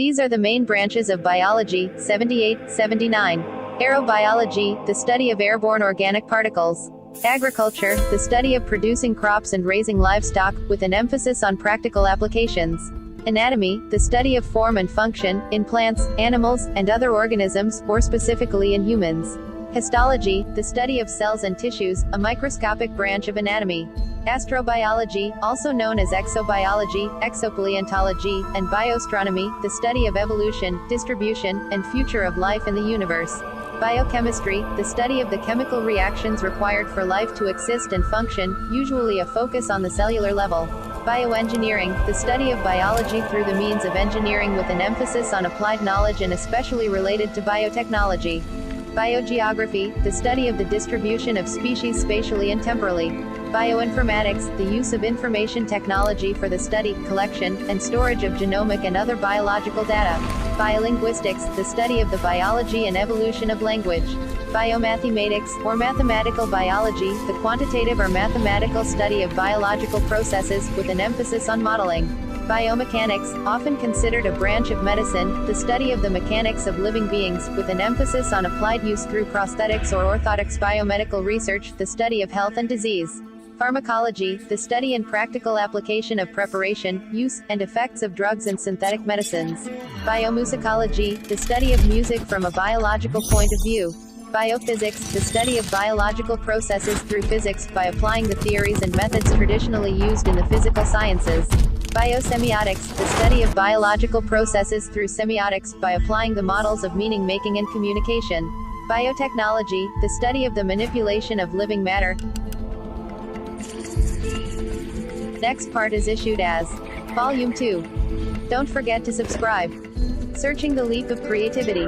These are the main branches of biology. 78, 79. Aerobiology, the study of airborne organic particles. Agriculture, the study of producing crops and raising livestock, with an emphasis on practical applications. Anatomy, the study of form and function, in plants, animals, and other organisms, more specifically in humans. Histology, the study of cells and tissues, a microscopic branch of anatomy. Astrobiology, also known as exobiology, exopaleontology, and bioastronomy, the study of evolution, distribution, and future of life in the universe. Biochemistry, the study of the chemical reactions required for life to exist and function, usually a focus on the cellular level. Bioengineering, the study of biology through the means of engineering with an emphasis on applied knowledge and especially related to biotechnology. Biogeography, the study of the distribution of species spatially and temporally. Bioinformatics, the use of information technology for the study, collection, and storage of genomic and other biological data. Biolinguistics, the study of the biology and evolution of language. Biomathematics, or mathematical biology, the quantitative or mathematical study of biological processes, with an emphasis on modeling. Biomechanics, often considered a branch of medicine, the study of the mechanics of living beings, with an emphasis on applied use through prosthetics or orthotics. Biomedical research, the study of health and disease. Pharmacology, the study and practical application of preparation, use, and effects of drugs and synthetic medicines. Biomusicology, the study of music from a biological point of view. Biophysics, the study of biological processes through physics, by applying the theories and methods traditionally used in the physical sciences. Biosemiotics, the study of biological processes through semiotics, by applying the models of meaning-making and communication. Biotechnology, the study of the manipulation of living matter. Next part is issued as Volume 2. Don't forget to subscribe. Searching the Leap of Creativity.